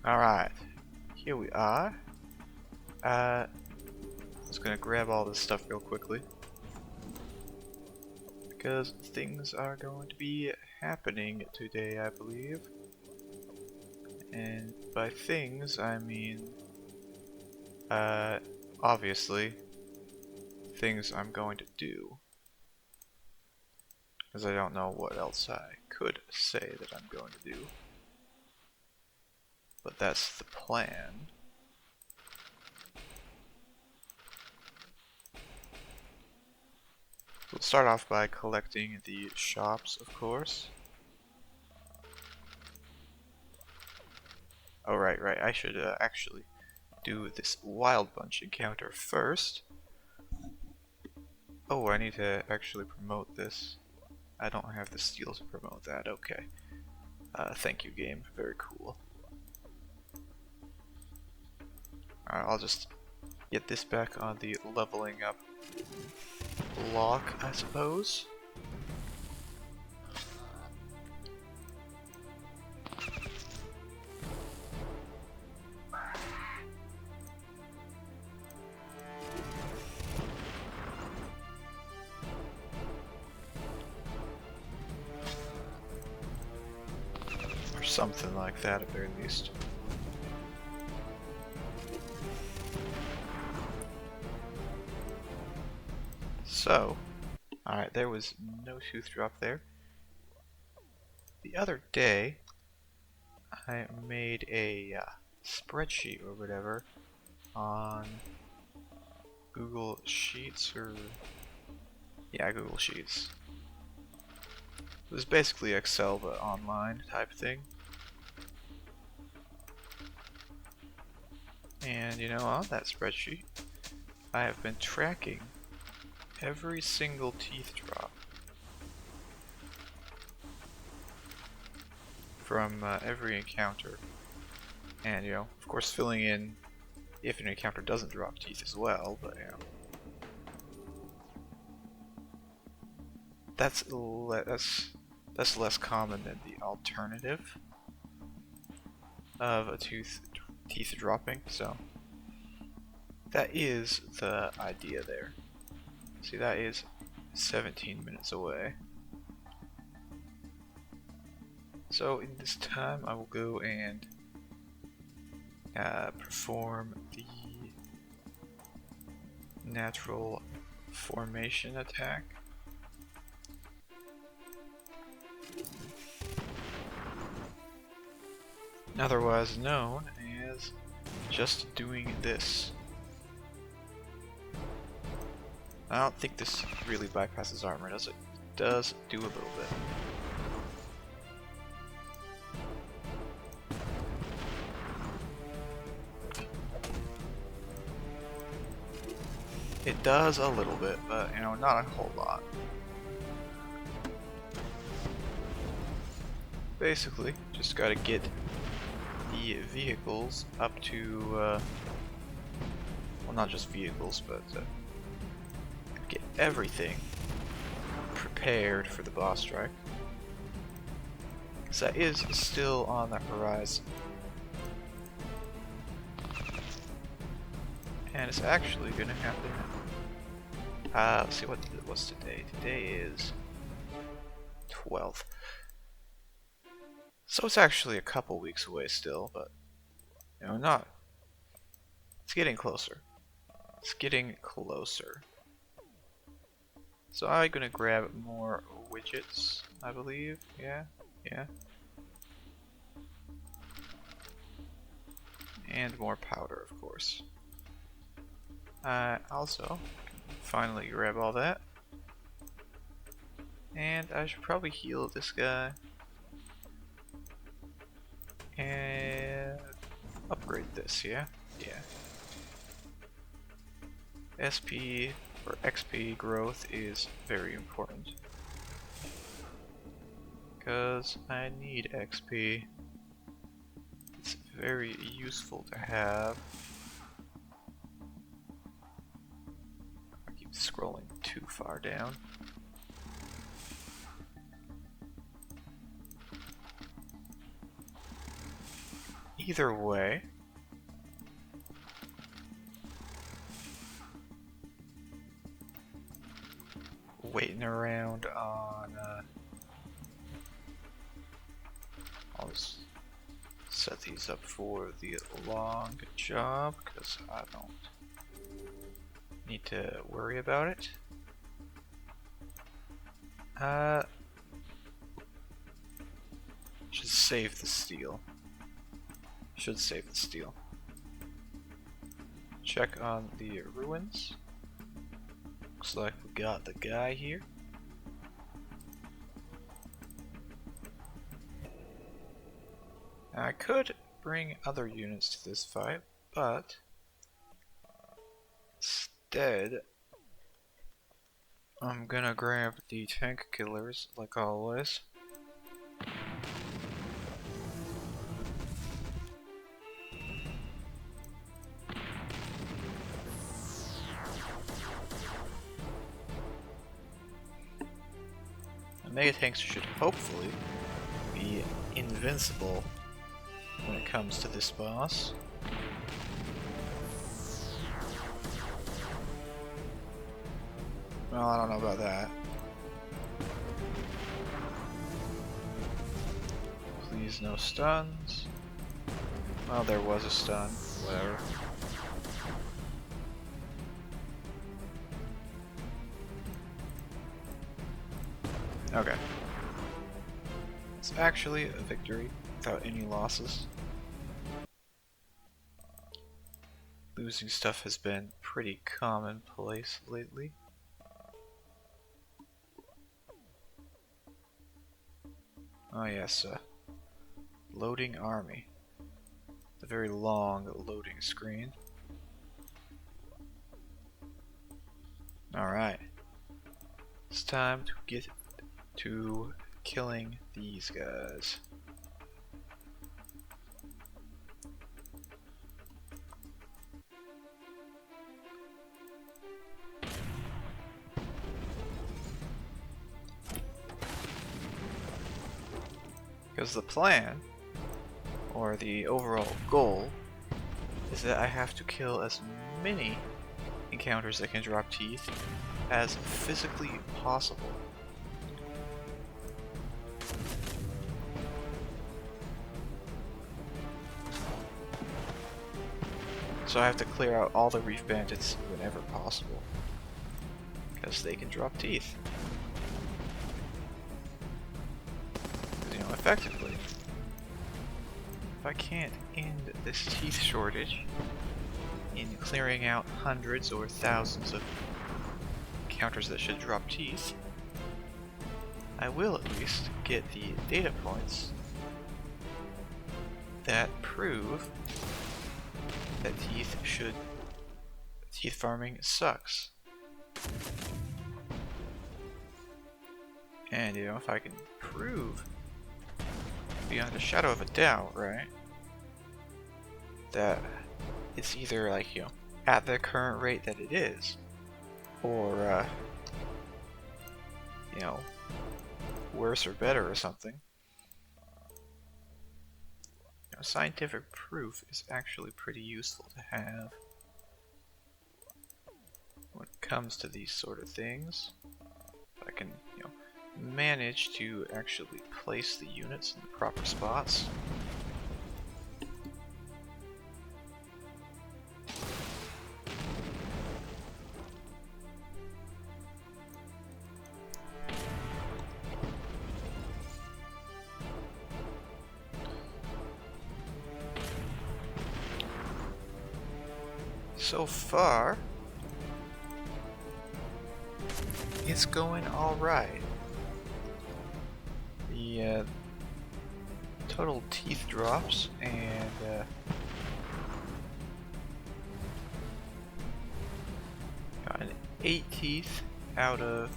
Alright, here we are. Just gonna grab all this stuff real quickly, because things are going to be happening today, I believe. And by things, I mean, obviously, things I'm going to do. Because I don't know what else I could say that I'm going to do. But that's the plan. We'll start off by collecting the shops, of course. Oh, right. I should actually do this wild bunch encounter first. Oh, I need to actually promote this. I don't have the steel to promote that. Okay. Thank you, game. Very cool. Alright, I'll just get this back on the leveling up block, I suppose. Or something like that, at the very least. So, alright, there was no tooth drop there. The other day, I made a spreadsheet or whatever on Google Sheets, or yeah, Google Sheets. It was basically Excel but online type thing. And you know, on that spreadsheet, I have been tracking every single teeth drop from every encounter, and you know, of course, filling in if an encounter doesn't drop teeth as well. But you know, that's less common than the alternative of a teeth dropping. So that is the idea there. See, that is 17 minutes away. So in this time, I will go and perform the natural formation attack. Otherwise known as just doing this. I don't think this really bypasses armor, does it? It does do a little bit. It does a little bit, but you know, not a whole lot. Basically, just gotta get the vehicles up to, well, not just vehicles, but get everything prepared for the boss strike. Because that is still on the horizon. And it's actually gonna happen. Let's see, what's today? Today is 12th. So it's actually a couple weeks away still, but you know, not. It's getting closer. It's getting closer. So I'm gonna grab more widgets, I believe. Yeah. And more powder, of course. Also, finally grab all that. And I should probably heal this guy. And upgrade this, yeah? Yeah. SP or XP growth is very important. Because I need XP. It's very useful to have. I keep scrolling too far down. Either way, waiting around on I'll just set these up for the long job because I don't need to worry about it. Should save the steel. Should save the steel. Check on the ruins. Looks like we got the guy here. Now, I could bring other units to this fight, but instead I'm gonna grab the tank killers like always. The mega tanks should hopefully be invincible when it comes to this boss. Well, I don't know about that. Please no stuns. Well, there was a stun. Whatever. Okay. It's actually a victory without any losses. Losing stuff has been pretty commonplace lately. Oh yes, loading army. A very long loading screen. Alright. It's time to get to killing these guys. Because the plan, or the overall goal, is that I have to kill as many encounters that can drop teeth as physically possible. So I have to clear out all the Reef Bandits whenever possible, because they can drop teeth. You know, effectively, if I can't end this teeth shortage in clearing out hundreds or thousands of encounters that should drop teeth, I will at least get the data points that prove that teeth farming sucks. And you know, if I can prove beyond a shadow of a doubt, right, that it's either like, you know, at the current rate that it is, or you know, worse or better or something. You know, scientific proof is actually pretty useful to have when it comes to these sort of things. If I can, you know, manage to actually place the units in the proper spots. So far, it's going alright. The total teeth drops, and got an 8 teeth out of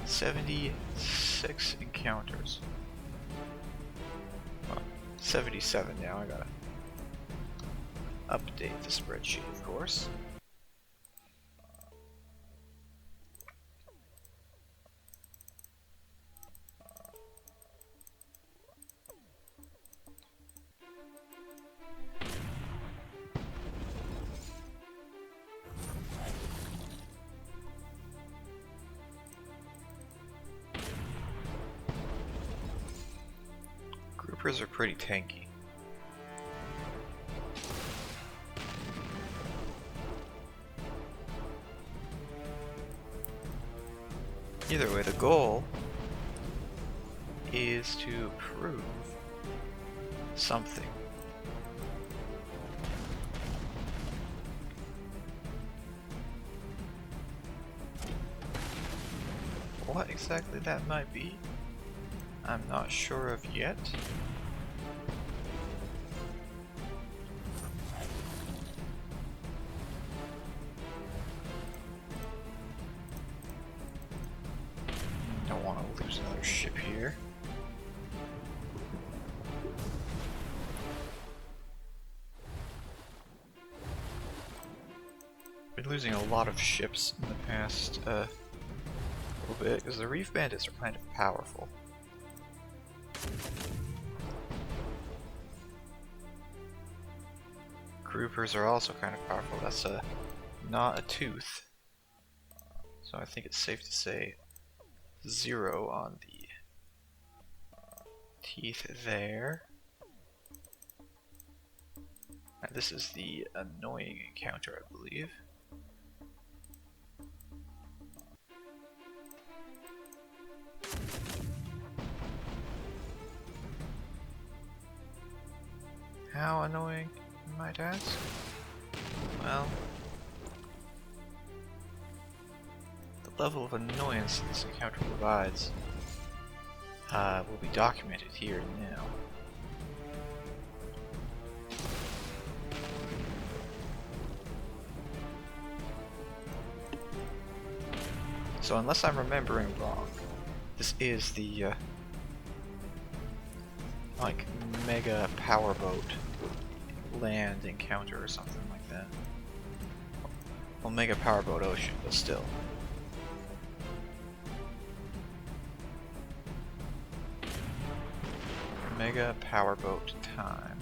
76 encounters. Well, 77 now, I gotta update the spreadsheet, of course. groupers are pretty tanky. Either way, the goal is to prove something. What exactly that might be, I'm not sure of yet. Don't want to lose another ship here. Been losing a lot of ships in the past little bit because the Reef Bandits are kind of powerful. Groupers are also kind of powerful. That's not a tooth, so I think it's safe to say 0 on the teeth there. And this is the annoying encounter, I believe. How annoying, you might ask? Well, the level of annoyance this encounter provides will be documented here and now. So unless I'm remembering wrong, this is the like mega powerboat land encounter or something like that. Well, mega powerboat ocean, but still. Mega powerboat time.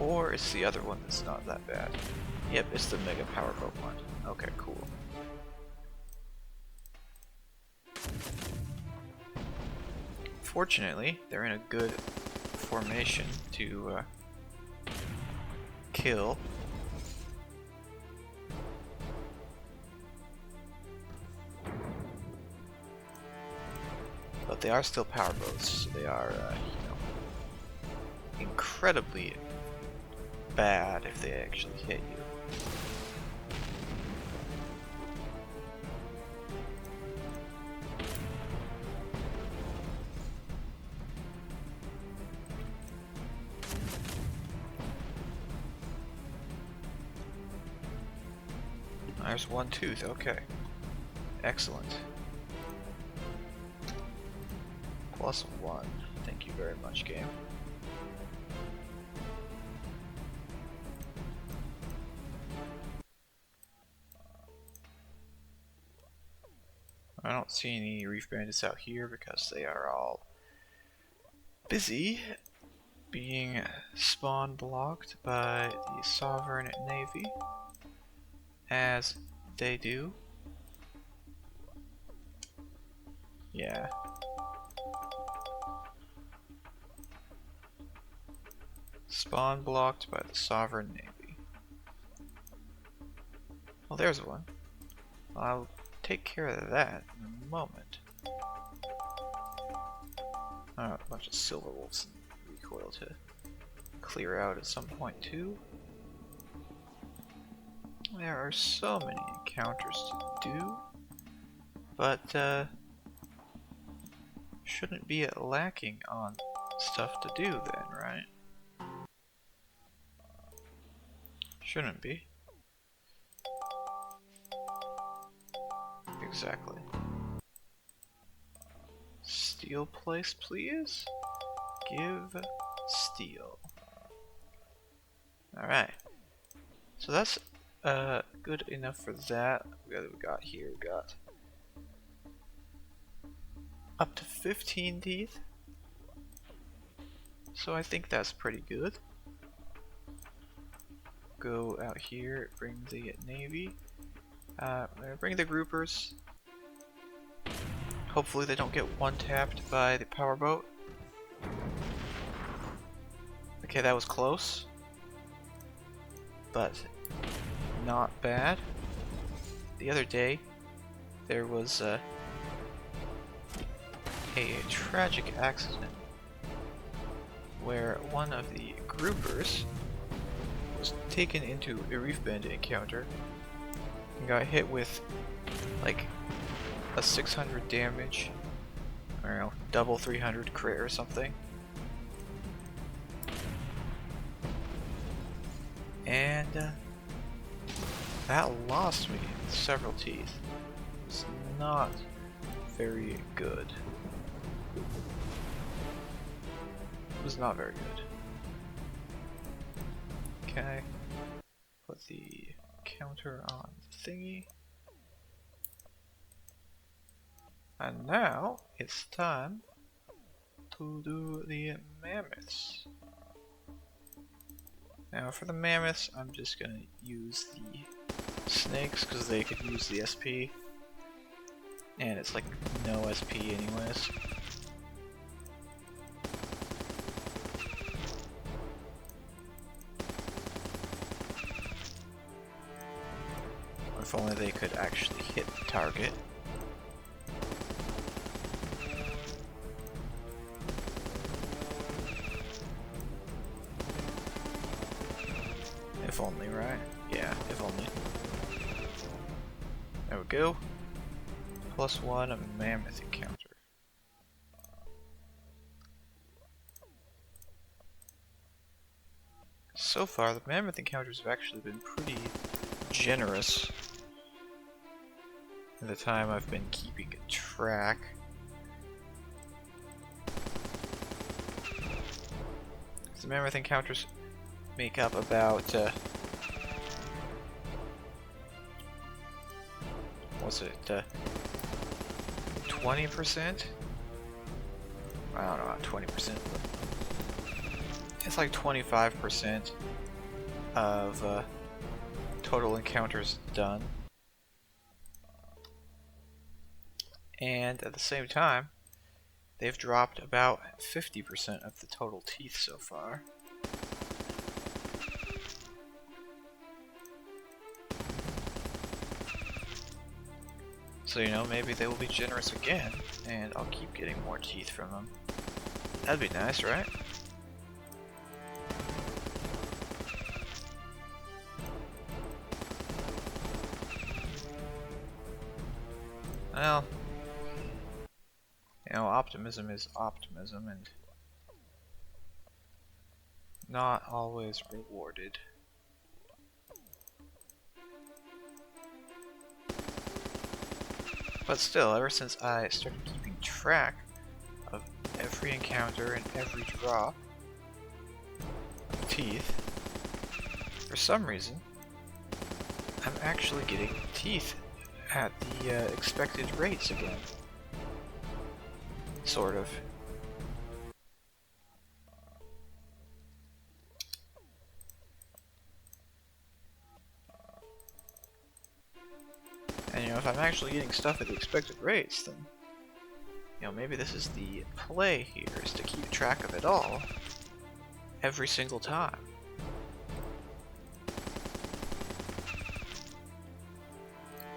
Or it's the other one that's not that bad. Yep, it's the mega powerboat one. Okay, cool. Fortunately, they're in a good formation to kill. But they are still powerboats, so they are, you know, incredibly bad if they actually hit you. There's one tooth, okay. Excellent. +1. Thank you very much, game. I don't see any Reef Bandits out here because they are all busy being spawn blocked by the Sovereign Navy, as they do. Yeah. Spawn blocked by the Sovereign Navy. Well, there's one. I'll take care of that in a moment. A bunch of silver wolves and recoil to clear out at some point too. There are so many encounters to do, but shouldn't be lacking on stuff to do then, right? Shouldn't be. Exactly. Steel place, please? Give steel. Alright. So that's good enough for that. We got here, we got up to 15 teeth. So I think that's pretty good. Go out here, bring the Navy. Bring the groupers. Hopefully they don't get one-tapped by the powerboat. Okay, that was close, but not bad. The other day, there was a tragic accident where one of the groupers was taken into a Reef Bandit encounter and got hit with like a 600 damage, I don't know, double 300 crit or something. And that lost me several teeth. It was not very good. It was not very good. Okay. Put the counter on the thingy. And now it's time to do the mammoths. Now for the mammoths, I'm just gonna use the snakes because they could use the SP. And it's like no SP anyways. If only they could actually hit the target. If only, right? Yeah, if only. There we go. +1 a mammoth encounter. So far, the mammoth encounters have actually been pretty generous in the time I've been keeping track. The mammoth encounters make up about what's it, 20%? I don't know about 20%, but it's like 25% of total encounters done. And at the same time, they've dropped about 50% of the total teeth so far. So, you know, maybe they will be generous again, and I'll keep getting more teeth from them. That'd be nice, right? Well, you know, optimism is optimism, and not always rewarded. But still, ever since I started keeping track of every encounter and every drop of teeth, for some reason, I'm actually getting teeth at the expected rates again. Sort of. And you know, if I'm actually getting stuff at the expected rates, then you know, maybe this is the play here, is to keep track of it all every single time.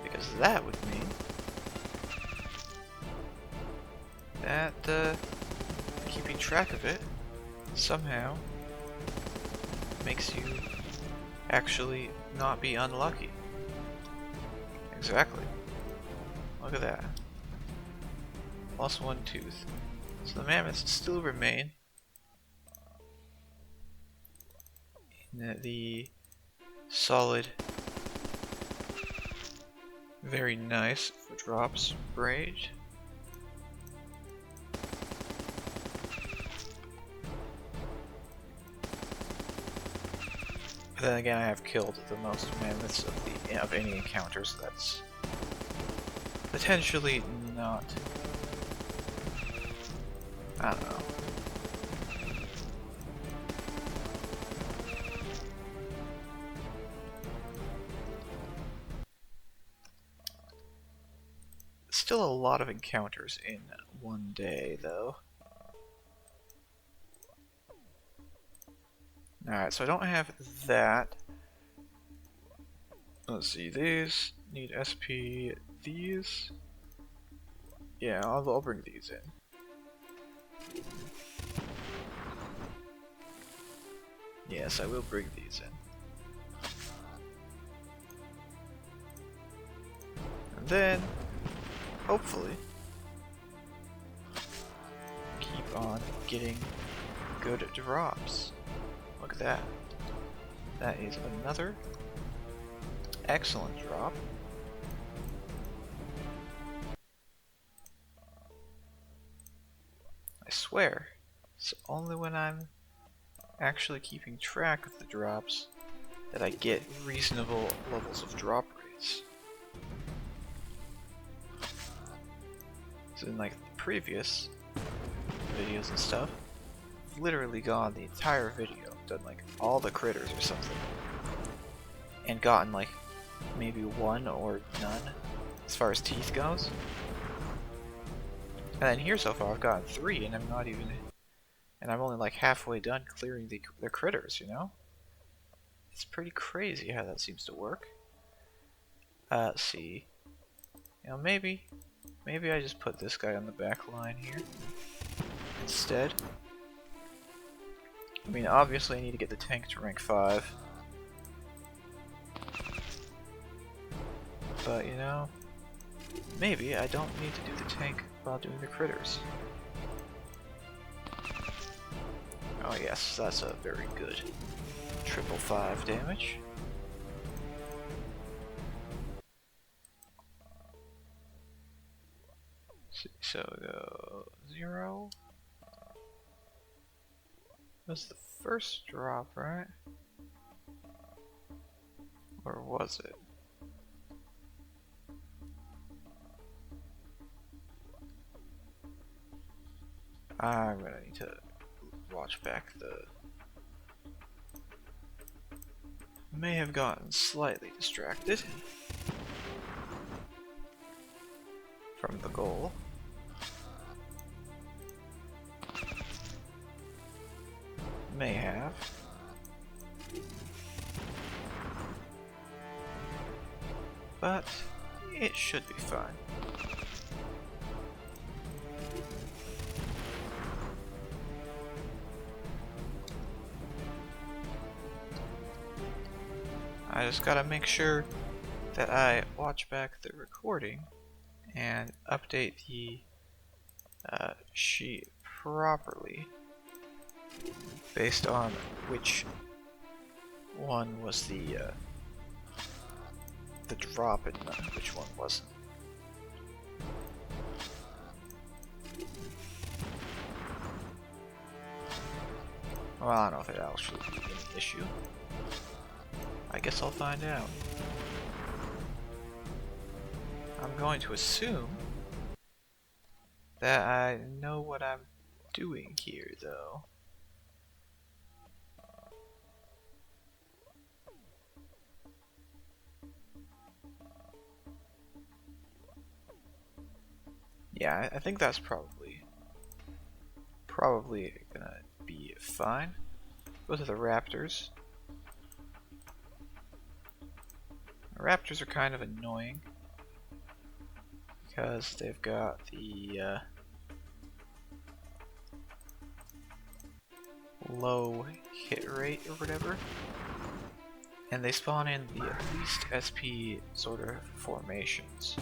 Because that would mean that keeping track of it somehow makes you actually not be unlucky. Exactly. Look at that. +1 tooth. So the mammoths still remain in the solid, very nice for drops range. But then again, I have killed the most mammoths of any encounter, so that's potentially not. I don't know. Still a lot of encounters in one day, though. Alright, so I don't have that. Let's see, these need SP, these. Yeah, I'll bring these in. Yes, I will bring these in. And then, hopefully, keep on getting good drops. Look at that. That is another excellent drop. I swear, it's only when I'm actually keeping track of the drops that I get reasonable levels of drop rates. So in like the previous videos and stuff, I've literally gone the entire video, done like all the critters or something, and gotten like maybe one or none as far as teeth goes. And then here so far I've gotten 3 and I'm only like halfway done clearing the critters, you know? It's pretty crazy how that seems to work. Let's see. You know, maybe I just put this guy on the back line here instead. I mean, obviously I need to get the tank to rank 5. But, you know, maybe I don't need to do the tank while doing the critters. Oh yes, that's a very good 555 damage. So go 0. Was the first drop, right? Or was it? I'm gonna need to watch back the... May have gotten slightly distracted from the goal. May have. But it should be fine. I just gotta make sure that I watch back the recording and update the sheet properly based on which one was the drop and which one wasn't. Well, I don't know if it actually be an issue. I guess I'll find out. I'm going to assume that I know what I'm doing here, though. Yeah, I think that's probably gonna be fine. Go to the Raptors. The Raptors are kind of annoying because they've got the low hit rate or whatever, and they spawn in the least SP sort of formations.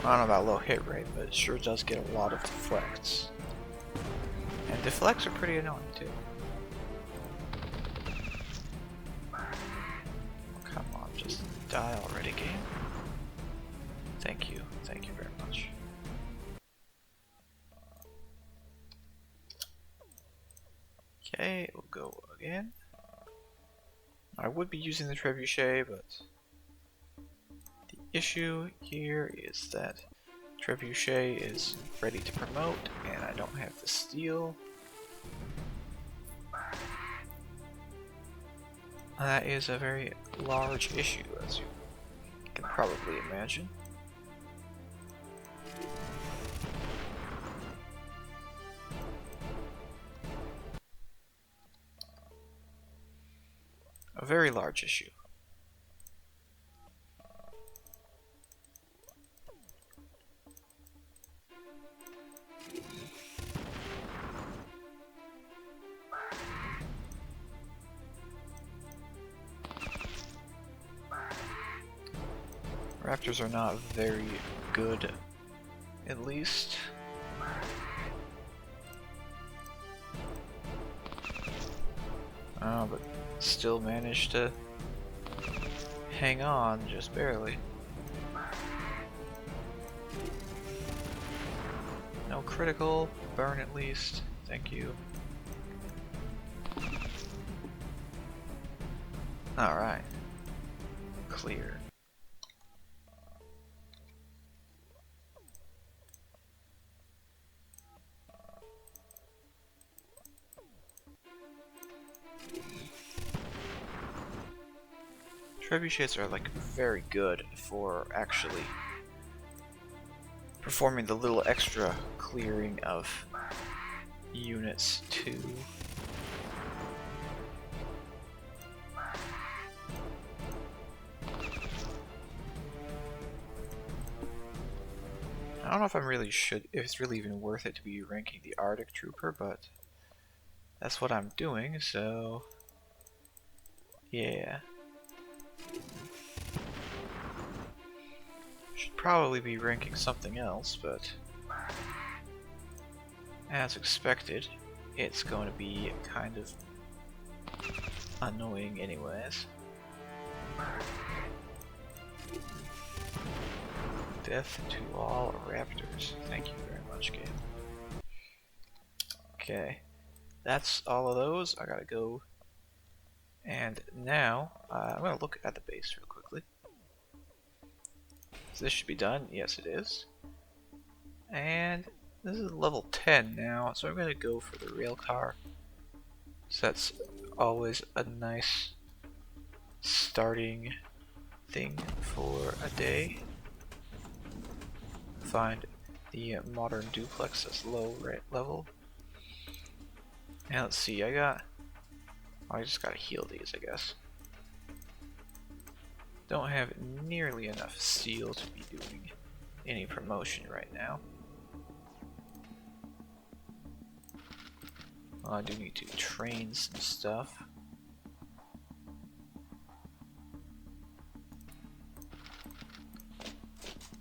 I don't know about low hit rate, but it sure does get a lot of deflects. And deflects are pretty annoying too. Oh, come on, just die already, game. Thank you very much. Okay, we'll go again. I would be using the trebuchet, but the issue here is that trebuchet is ready to promote and I don't have the steel. That is a very large issue, as you can probably imagine. A very large issue. Raptors are not very good, at least. Oh, but still managed to hang on, just barely. No critical, burn at least, thank you. Alright. Clear. Trebuchets are like very good for actually performing the little extra clearing of units too. I don't know if if it's really even worth it to be ranking the Arctic Trooper, but that's what I'm doing, so yeah. Should probably be ranking something else, but as expected, it's going to be kind of annoying anyways. Death to all raptors. Thank you very much, game. Okay, that's all of those. I gotta go. And now, I'm gonna look at the base real quickly. So this should be done. Yes, it is. And this is level 10 now, so I'm gonna go for the rail car. So that's always a nice starting thing for a day. Find the modern duplex that's low level. Now let's see, I just gotta heal these, I guess. Don't have nearly enough steel to be doing any promotion right now. Well, I do need to train some stuff.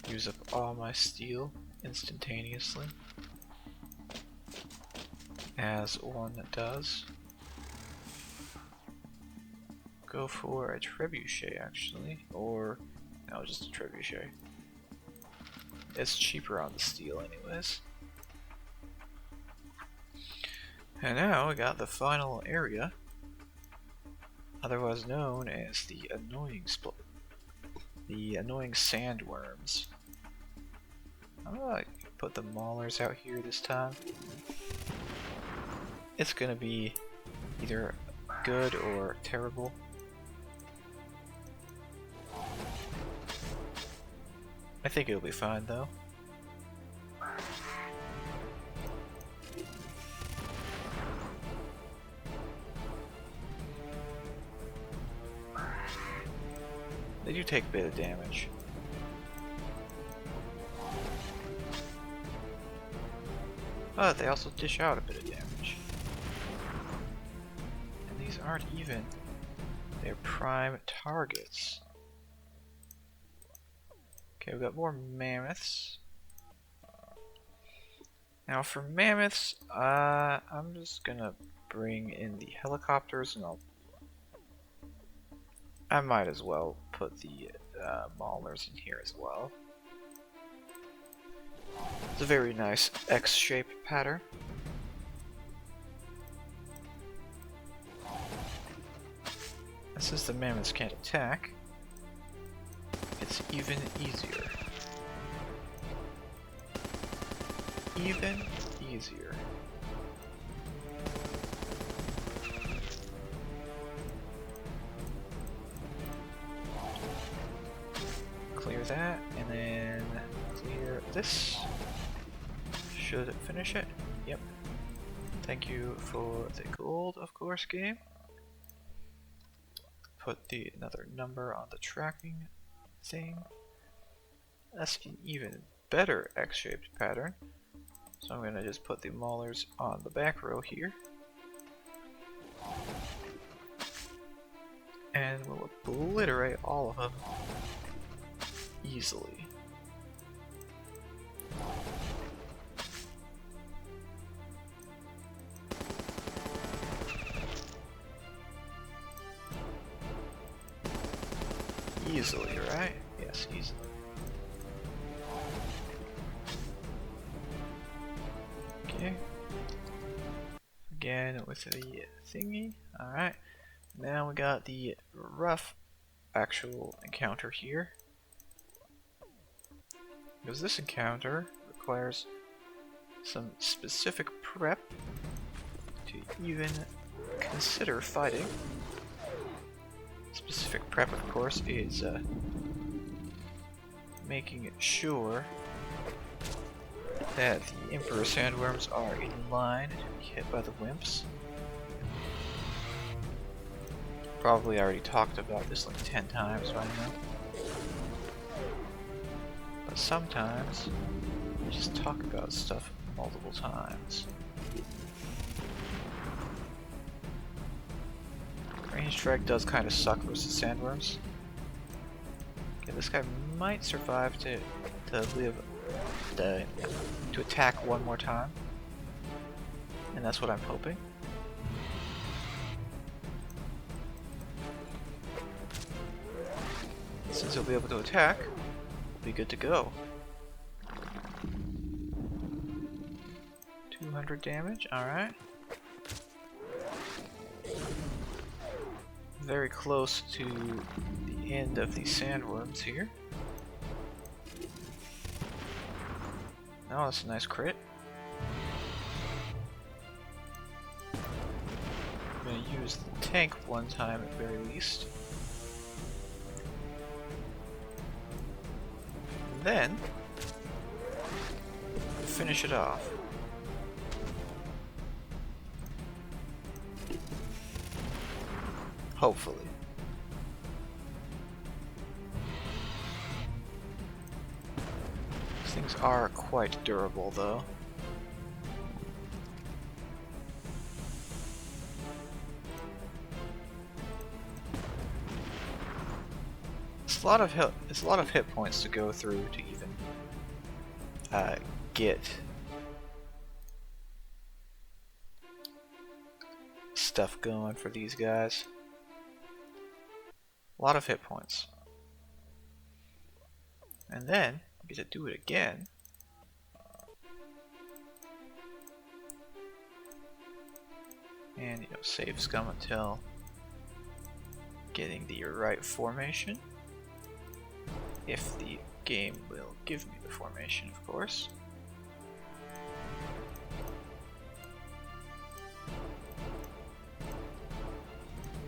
Use up all my steel instantaneously, as one does. Go for a trebuchet actually, or no, just a trebuchet. It's cheaper on the steel anyways. And now we got the final area, otherwise known as the annoying sandworms. I'm gonna put the maulers out here this time. It's gonna be either good or terrible. I think it'll be fine though. They do take a bit of damage. But they also dish out a bit of damage. And these aren't even their prime targets. Okay, we've got more mammoths. Now for mammoths, I'm just gonna bring in the helicopters, and I might as well put the maulers in here as well. It's a very nice X-shaped pattern. And since the mammoths can't attack, it's even easier. Even easier. that, and then clear this. Should finish it. Yep. Thank you for the gold, of course, game. Put another number on the tracking thing. That's an even better X-shaped pattern. So I'm gonna just put the maulers on the back row here. And we'll obliterate all of them easily. Easily, right? Yes, easily. Okay. Again with the thingy. Alright. Now we got the rough actual encounter here. Because this encounter requires some specific prep to even consider fighting. Specific prep, of course, is making sure that the Emperor Sandworms are in line to be hit by the Wimps. Probably already talked about this like 10 times by now. But sometimes we just talk about stuff multiple times. Range strike does kind of suck versus sandworms. Okay, this guy might survive to live to attack one more time, and that's what I'm hoping. Since he'll be able to attack, we'll be good to go. 200 damage, alright. Very close to the end of the sandworms here. Oh, that's a nice crit. I'm gonna use the tank one time at very least. And then finish it off. Hopefully. These things are quite durable, though. It's a lot of hit points to go through to even get stuff going for these guys. A lot of hit points. And then, I get to do it again. And, save scum until getting the right formation. If the game will give me the formation, of course.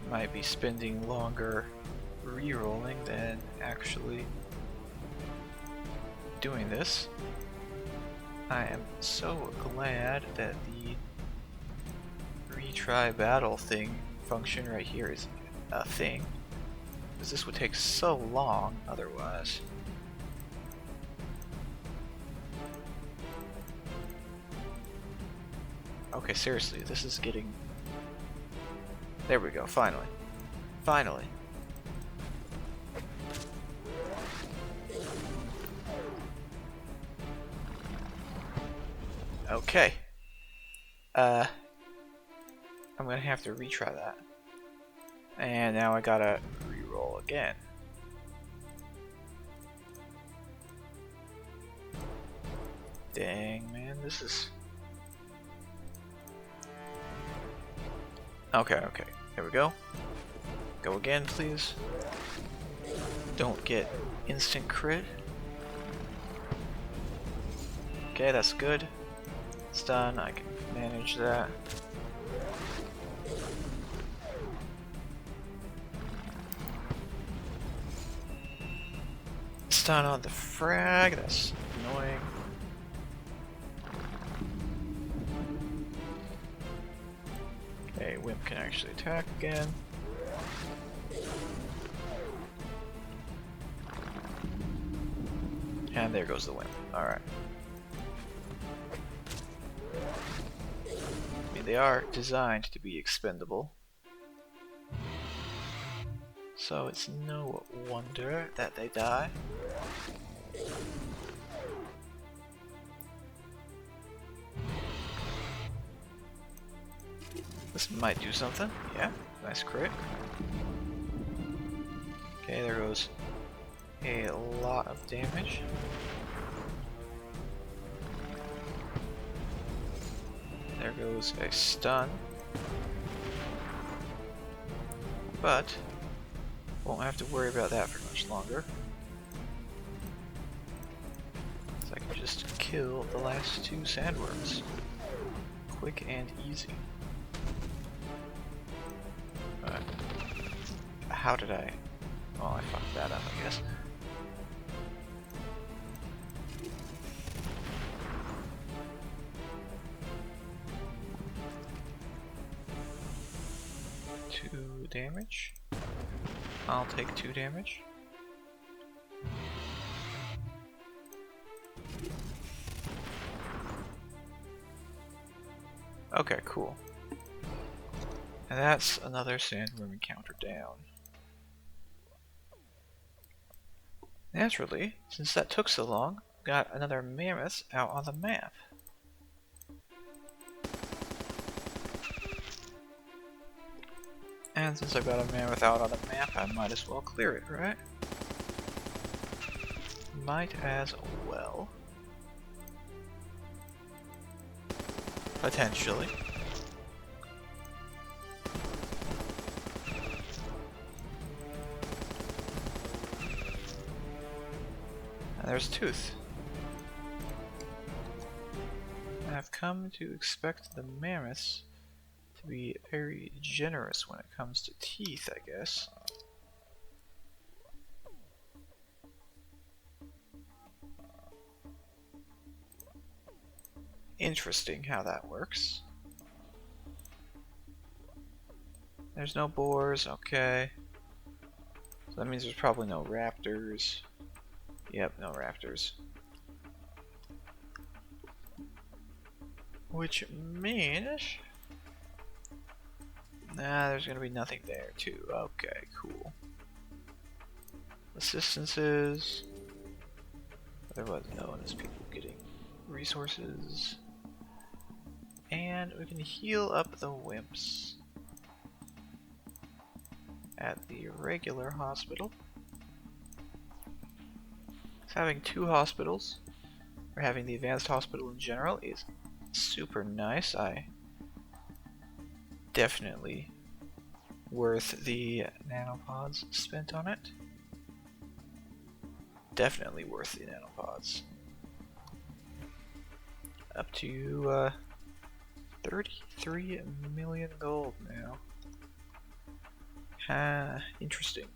Might be spending longer re-rolling than actually doing this. I am so glad that the retry battle thing function right here is a thing, because this would take so long otherwise. Okay, seriously, this is getting... There we go, finally. Finally. Okay. I'm gonna have to retry that. And now I gotta re-roll again. Dang, man, this is... Okay, there we go. Go again, please. Don't get instant crit. Okay, that's good. It's done, I can manage that. stun on the frag, that's annoying. Okay, Wimp can actually attack again. And there goes the Wimp. Alright. I mean, they are designed to be expendable. So it's no wonder that they die. This might do something. Yeah, nice crit. Okay, there goes a lot of damage. There goes a stun. But won't have to worry about that for much longer. So I can just kill the last two sandworms. Quick and easy. How did I... Well, I fucked that up, I guess. Two damage. I'll take 2 damage. Okay, cool. And that's another sandworm encounter down. Naturally, since that took so long, got another mammoth out on the map. And since I've got a mammoth out on the map, I might as well clear it, right? Might as well. Potentially. And there's a tooth. I've come to expect the mammoths to be very generous when it comes to teeth, I guess. Interesting how that works. There's no boars, okay. So that means there's probably no raptors. Yep, no raptors. Which means... Nah, there's gonna be nothing there too. Okay, cool. Assistances. Otherwise known as people getting resources. And we can heal up the wimps at the regular hospital. So having 2 hospitals, or having the advanced hospital in general, is super nice. Definitely worth the nanopods spent on it. Definitely worth the nanopods. Up to 33 million gold now. Interesting.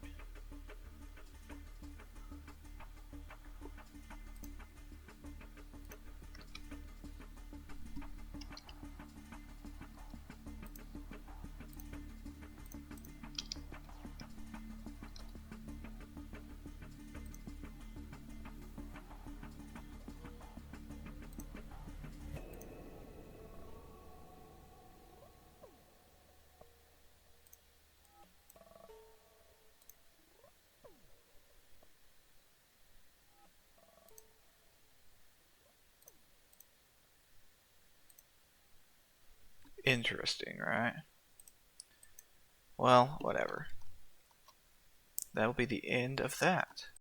Interesting, right? Well, whatever. That'll be the end of that.